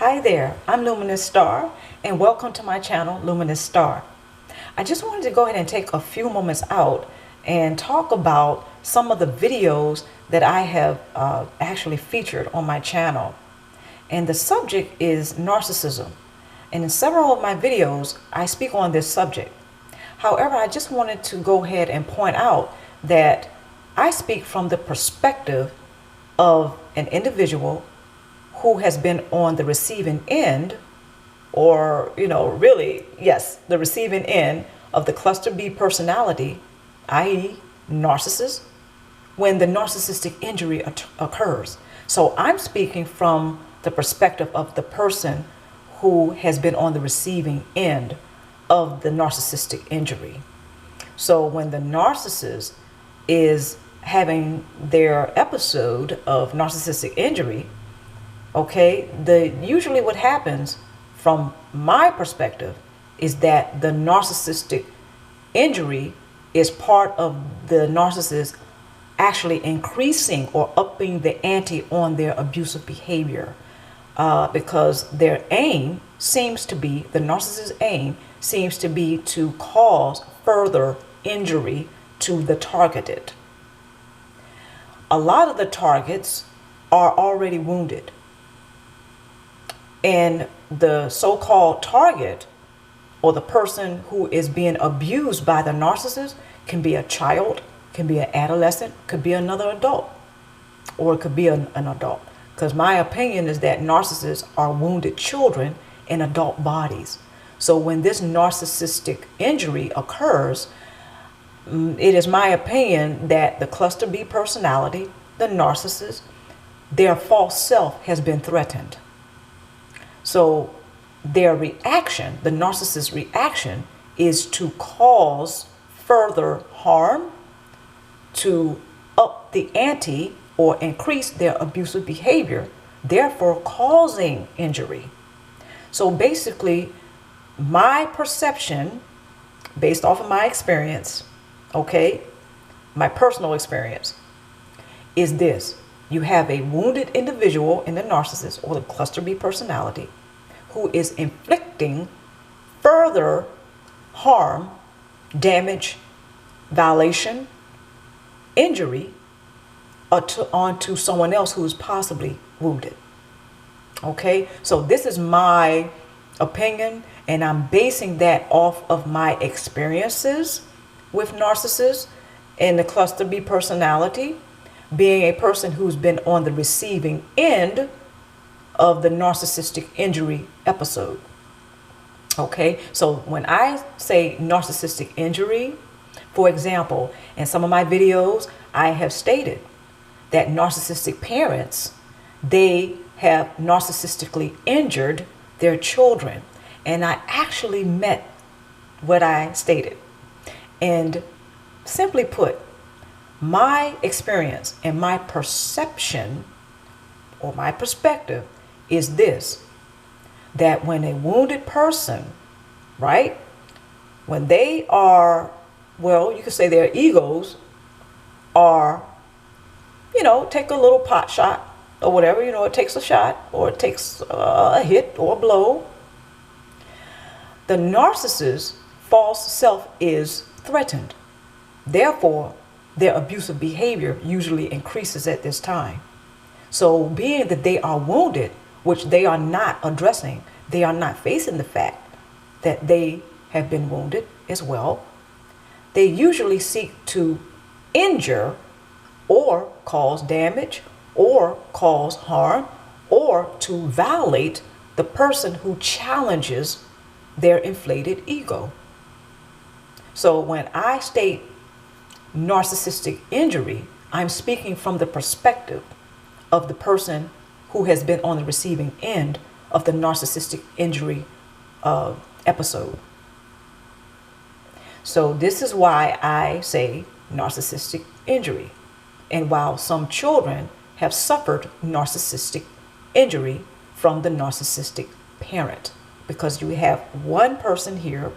Hi there, I'm Luminousz Star, and welcome to my channel, Luminousz Star. I just wanted to go ahead and take a few moments out and talk about some of the videos that I have actually featured on my channel. And the subject is narcissism. And in several of my videos, I speak on this subject. However, I just wanted to go ahead and point out that I speak from the perspective of an individual who has been on the receiving end, or, really, yes, the receiving end of the cluster B personality, i.e. narcissist, when the narcissistic injury occurs. So I'm speaking from the perspective of the person who has been on the receiving end of the narcissistic injury. So when the narcissist is having their episode of narcissistic injury, okay, usually what happens from my perspective is that the narcissistic injury is part of the narcissist actually increasing or upping the ante on their abusive behavior, because their aim seems to be, the narcissist's aim seems to be to cause further injury to the targeted. A lot of the targets are already wounded. And the so-called target, or the person who is being abused by the narcissist, can be a child, can be an adolescent, could be another adult, or it could be an adult. Because my opinion is that narcissists are wounded children in adult bodies. So when this narcissistic injury occurs, it is my opinion that the cluster B personality, the narcissist, their false self has been threatened. So their reaction, the narcissist's reaction, is to cause further harm, to up the ante or increase their abusive behavior, therefore causing injury. So basically, my perception, based off of my experience, okay, my personal experience, is this. You have a wounded individual in the narcissist or the cluster B personality who is inflicting further harm, damage, violation, injury onto someone else who is possibly wounded. Okay, so this is my opinion, and I'm basing that off of my experiences with narcissists and the cluster B personality, being a person who's been on the receiving end of the narcissistic injury episode. Okay, so when I say narcissistic injury, for example, in some of my videos, I have stated that narcissistic parents, they have narcissistically injured their children. And I actually meant what I stated. And simply put, my experience and my perception or my perspective is this, that when a wounded person, right, when they are, well, you could say their egos are, take a little pot shot or whatever, it takes a shot or it takes a hit or a blow. The narcissist's false self is threatened. Therefore, their abusive behavior usually increases at this time. So being that they are wounded, which they are not addressing, they are not facing the fact that they have been wounded as well, they usually seek to injure or cause damage or cause harm or to violate the person who challenges their inflated ego. So when I state narcissistic injury, I'm speaking from the perspective of the person who has been on the receiving end of the narcissistic injury episode. So this is why I say narcissistic injury. And while some children have suffered narcissistic injury from the narcissistic parent, because you have one person here,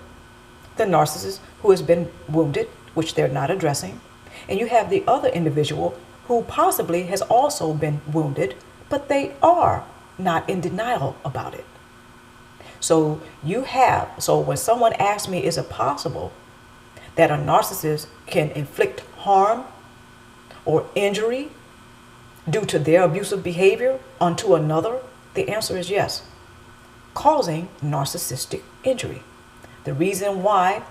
the narcissist, who has been wounded, which they're not addressing, and you have the other individual who possibly has also been wounded, but they are not in denial about it. So when someone asks me, is it possible that a narcissist can inflict harm or injury due to their abusive behavior onto another? The answer is yes, causing narcissistic injury. The reason why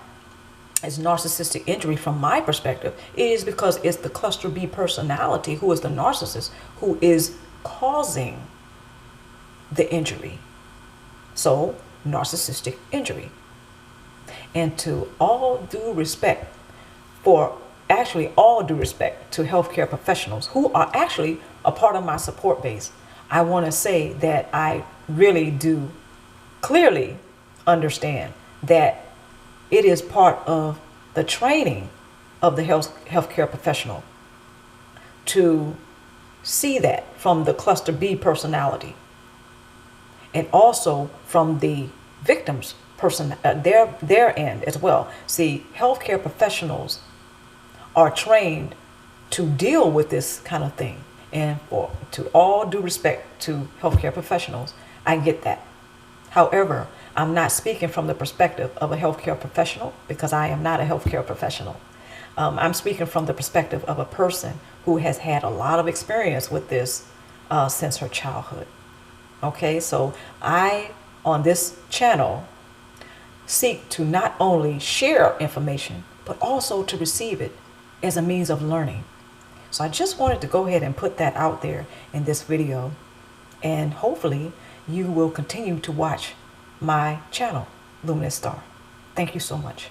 it's narcissistic injury from my perspective is because it's the cluster B personality, who is the narcissist, who is causing the injury. So, narcissistic injury. And to all due respect to healthcare professionals who are actually a part of my support base, I want to say that I really do clearly understand that it is part of the training of the healthcare professional to see that from the cluster B personality, and also from the victim's their end as well. See, healthcare professionals are trained to deal with this kind of thing. And to all due respect to healthcare professionals, I get that. However, I'm not speaking from the perspective of a healthcare professional, because I am not a healthcare professional. I'm speaking from the perspective of a person who has had a lot of experience with this since her childhood. Okay, so I, on this channel, seek to not only share information, but also to receive it as a means of learning. So I just wanted to go ahead and put that out there in this video, and hopefully you will continue to watch my channel, Luminousz Star. Thank you so much.